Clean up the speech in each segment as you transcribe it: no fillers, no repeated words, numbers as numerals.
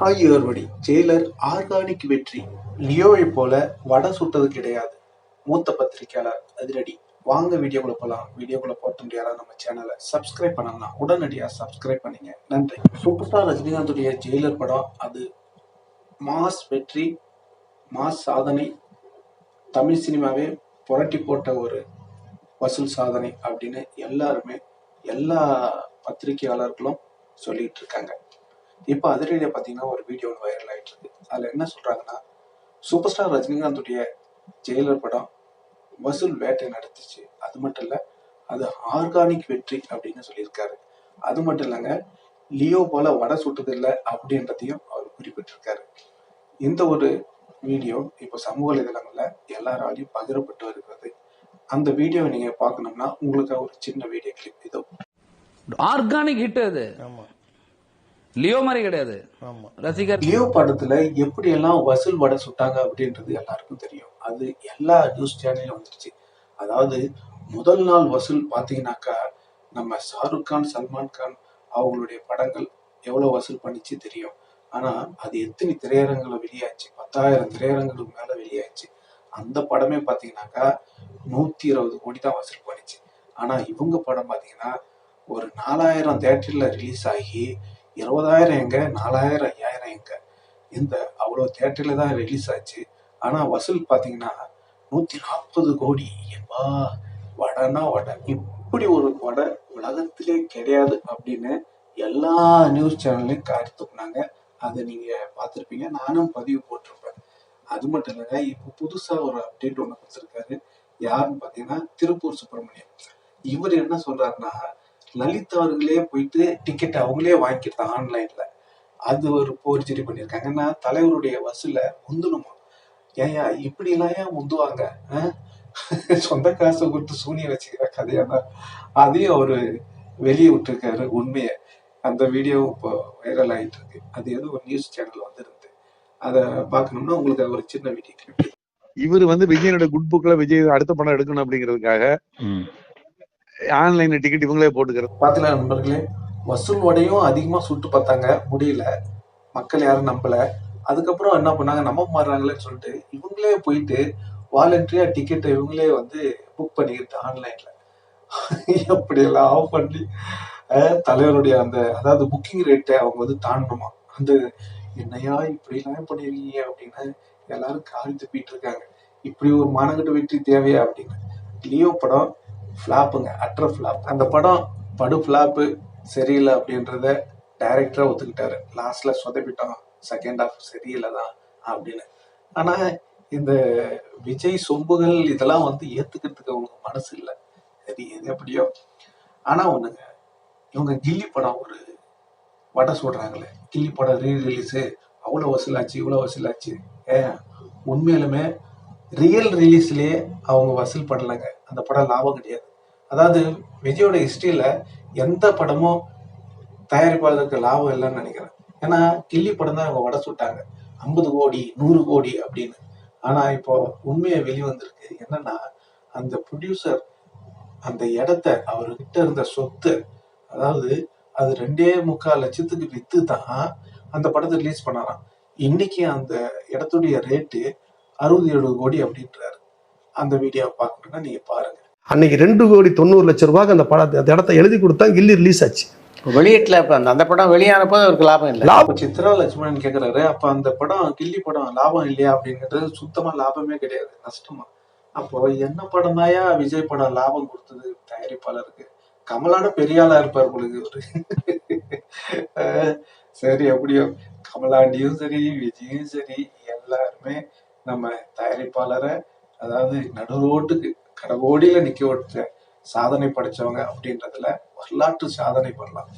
ஆகியோருடைய Jailer organic வெற்றி. லியோவை போல வடை சுட்டது கிடையாது. மூத்த பத்திரிகையாளர் அதிரடி. வாங்க வீடியோக்குள்ள போலாம். வீடியோக்குள்ள போட்ட முடியாத நம்ம சேனலை சப்ஸ்கிரைப் பண்ணலாம். உடனடியாக சப்ஸ்கிரைப் பண்ணீங்க. நன்றி. சூப்பர் ஸ்டார் ரஜினிகாந்துடைய ஜெயிலர் படம் அது மாஸ் வெற்றி, மாஸ் சாதனை, தமிழ் சினிமாவே புரட்டி போட்ட ஒரு வசூல் சாதனை அப்படின்னு எல்லாருமே எல்லா பத்திரிகையாளர்களும் சொல்லிட்டு இருக்காங்க. இப்போ அதிரடியா பார்த்தீங்கன்னா ஒரு வீடியோ வைரல் ஆயிட்டு இருக்கு. அதில் என்ன சொல்றாங்கன்னா, சூப்பர் ஸ்டார் ரஜினிகாந்துடைய ஜெயிலர் படம் வசூல் வேட்டை நடத்துச்சு. அது மட்டும் இல்ல, அது ஆர்கானிக் வெற்றி அப்படின்னு சொல்லியிருக்காரு. அது மட்டும் இல்லைங்க, லியோ போல வடை சுட்டது இல்லை அப்படின்றதையும் அவர் குறிப்பிட்டிருக்காரு. இந்த ஒரு வீடியோ இப்போ சமூக வலைதளங்கள்ல எல்லாராலையும் பகிரப்பட்டு வருகிறது. அந்த வீடியோவை நீங்க பார்க்கணும்னா உங்களுக்கு ஒரு சின்ன வீடியோ கிளிப் இதோ. ஆர்கானிக் ஹிட் அது. லியோ மாதிரி கிடையாது. ரசிகர் லியோ படத்துல எப்படி எல்லாம் வசூல் வடை சுட்டாங்க அப்படின்றது எல்லாருக்கும் தெரியும். அது எல்லா நியூஸ் சேனலும் வந்துருச்சு. அதாவது முதல் நாள் வசூல் பாத்தீங்கன்னாக்கா நம்ம ஷாருக் கான், சல்மான் கான் அவங்களுடைய படங்கள் எவ்வளவு வசூல் பண்ணிச்சு தெரியும். ஆனா அது எத்தனை திரையரங்குல வெளியாச்சு? 10,000 திரையரங்குக்கு மேல வெளியாச்சு. அந்த படமே பாத்தீங்கன்னாக்கா 120 கோடி தான் வசூல் பண்ணிச்சு. ஆனா இவங்க படம் பாத்தீங்கன்னா ஒரு 4,000 தியேட்டர்ல ரிலீஸ் ஆகி 20,000 எங்க, 4,000, 5,000 எங்க, இந்த அவ்வளவு தியேட்டர்ல தான் ரிலீஸ் ஆச்சு. ஆனா வசூல் பாத்தீங்கன்னா 140 கோடி. எப்பா, வடைனா வடை, இப்படி ஒரு வடை உலகத்திலே கிடையாது அப்படின்னு எல்லா நியூஸ் சேனல்லையும் காரி துப்புனாங்க. அதை நீங்க பார்த்திருப்பீங்க, நானும் பதிவு போட்டிருப்பேன். அது மட்டும் இல்லைங்க, இப்போ புதுசா ஒரு அப்டேட் ஒண்ணு கொடுத்திருக்காரு. யாருன்னு பாத்தீங்கன்னா திருப்பூர் சுப்பிரமணியம். இவர் என்ன சொல்றாருன்னா, லலித் அவர்களே போயிட்டு டிக்கெட் அவங்களே வாங்கிக்கிறாங்க ஆன்லைன்ல. அது ஒரு போர்ஜரி பண்ணியிருக்காங்க. ஏன்னா தலைவருடைய வசூல முந்தணுமா? ஏன் இப்படி எல்லாம் ஏன் முந்துவாங்க? சொந்த காசை கொடுத்து சூனிய வச்சுக்கிற கதையாதான். அதையும் அவரு வெளியே விட்டுருக்காரு உண்மையை. அந்த வீடியோ இப்போ வைரல் ஆயிட்டு இருக்கு. அது ஏதோ ஒரு நியூஸ் சேனல் வந்துருந்து. அதை பார்க்கணும்னா உங்களுக்கு ஒரு சின்ன வீடியோ கிளிப். இவர் விஜயனோட குட் புக்ல விஜய் அடுத்த படம் எடுக்கணும் அப்படிங்கிறதுக்காக ஆன்லைன் டிக்கெட் இவங்களே போட்டுக்கிறது. பாத்தீங்களா நண்பர்களே, வசூல் வடையும் அதிகமா சுட்டு பார்த்தாங்க, முடியல, மக்கள் யாரும் நம்பல. அதுக்கப்புறம் என்ன பண்ணாங்க, நம்ப மாறுறாங்களேன்னு சொல்லிட்டு இவங்களே போயிட்டு வாலண்டரியா டிக்கெட்டை இவங்களே புக் பண்ணிக்கிட்டு ஆன்லைன்ல எப்படியெல்லாம் ஆஃப் பண்ணி தலைவருடைய அந்த அதாவது புக்கிங் ரேட்டை அவங்க தாண்டணுமா. அந்த என்னையா இப்படி எல்லாம் பண்ணிருக்கீங்க அப்படின்னு எல்லாரும் காரி துப்பிட்டு இருக்காங்க. இப்படி ஒரு மானகட்ட வெற்றி தேவையா அப்படின்னு. லியோ படம் ஃபிளாப்புங்க, அட்ர ஃபிளாப். அந்த படம் படு ஃபிளாப்பு, சரியில்லை அப்படின்றத டைரக்டரா ஒத்துக்கிட்டாரு. லாஸ்ட்ல சொதப்பிட்டோம், செகண்ட் ஹாஃப் சரியில்லை தான் அப்படின்னு. ஆனா இந்த விஜய் சொம்புகள் இதெல்லாம் ஏத்துக்கிறதுக்கு அவங்களுக்கு மனசு இல்லை. சரி, எது எப்படியோ. ஆனா ஒண்ணுங்க, இவங்க கில்லி படம் ஒரு வடை சொல்றாங்களே, கில்லி படம் ரீரிலீஸு அவ்வளவு வசூலாச்சு, இவ்வளவு வசூலாச்சு. உண்மையிலுமே ரியல் ரிலீஸ்லயே அவங்க வசூல் பண்ணலைங்க. அந்த படம் லாபம் கிடையாது. அதாவது விஜயோட ஹிஸ்டரியில எந்த படமும் தயாரிப்பாளருக்கு லாபம் இல்லைன்னு நினைக்கிறேன். ஏன்னா கில்லி படம் தான் அவங்க வடை சுட்டாங்க 50 கோடி 100 கோடி அப்படின்னு. ஆனா இப்போ உண்மையை வெளிவந்திருக்கு. என்னன்னா, அந்த ப்ரொடியூசர் அந்த இடத்த அவர்கிட்ட இருந்த சொத்து, அதாவது அது 2.25 லட்சத்துக்கு வித்து தான் அந்த படத்தை ரிலீஸ் பண்ணாராம். இன்னைக்கு அந்த இடத்துடைய ரேட்டு 60-70 கோடி அப்படின்றாரு. அந்த வீடியோ பார்க்கணும்னா நீங்க பாருங்க. அன்னைக்கு 2,90,00,000 ரூபாய்க்கு அந்த படத்தை, அந்த இடத்த எழுதி கொடுத்தா கில்லி ரிலீஸ் ஆச்சு. வெளியீட்டுல அந்த படம் வெளியானப்போ அவருக்கு லாபம் இல்லை. லாபம் சித்ரா லட்சுமணன் கேட்கிறாரு, அப்ப அந்த படம் கில்லி படம் லாபம் இல்லையா அப்படிங்கிறது. சுத்தமா லாபமே கிடையாது, நஷ்டமா. அப்போ என்ன படம் தாயா விஜய் படம் லாபம் கொடுத்தது தயாரிப்பாளருக்கு? கமலான பெரிய ஆளா இருப்பார் பொழுது ஒரு சரி, எப்படியோ கமலாண்டியும் சரி, விஜயும் சரி, எல்லாருமே நம்ம தயாரிப்பாளரை அதாவது நடு ரோட்டுக்கு கடகோடியில நிக்க விட்ட சாதனை படைச்சவங்க அப்படின்றதுல வரலாற்று சாதனை பண்ணலாம்.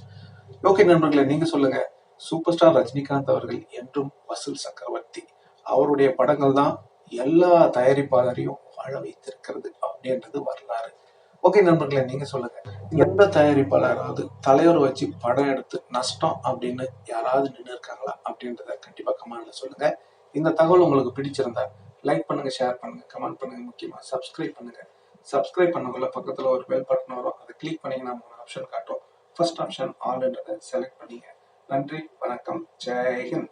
ஓகே நண்பர்களே, நீங்க சொல்லுங்க. சூப்பர் ஸ்டார் ரஜினிகாந்த் அவர்கள் என்றும் வசூல் சக்கரவர்த்தி. அவருடைய படங்கள் தான் எல்லா தயாரிப்பாளரையும் வாழ வைத்திருக்கிறது அப்படின்றது வரலாறு. ஓகே நண்பர்களே, நீங்க சொல்லுங்க. எந்த தயாரிப்பாளராவது தலைவரை வச்சு படம் எடுத்து நஷ்டம் அப்படின்னு யாராவது நின்று இருக்காங்களா அப்படின்றத கண்டிப்பா கமெண்ட்ல சொல்லுங்க. இந்த தகவல் உங்களுக்கு பிடிச்சிருந்தா லைக் பண்ணுங்க, ஷேர் பண்ணுங்க, கமெண்ட் பண்ணுங்க, முக்கியமா சப்ஸ்கிரைப் பண்ணுங்க. சப்ஸ்கிரைப் பண்ணக்குள்ள பக்கத்துல ஒரு பெல் பட்டன் வரும். அதை கிளிக் பண்ணீங்கன்னா 3 ஆப்ஷன் காட்டும். ஃபர்ஸ்ட் ஆப்ஷன் ஆல்ன்றதை செலக்ட் பண்ணீங்க. நன்றி, வணக்கம், ஜெய் ஹிந்த்.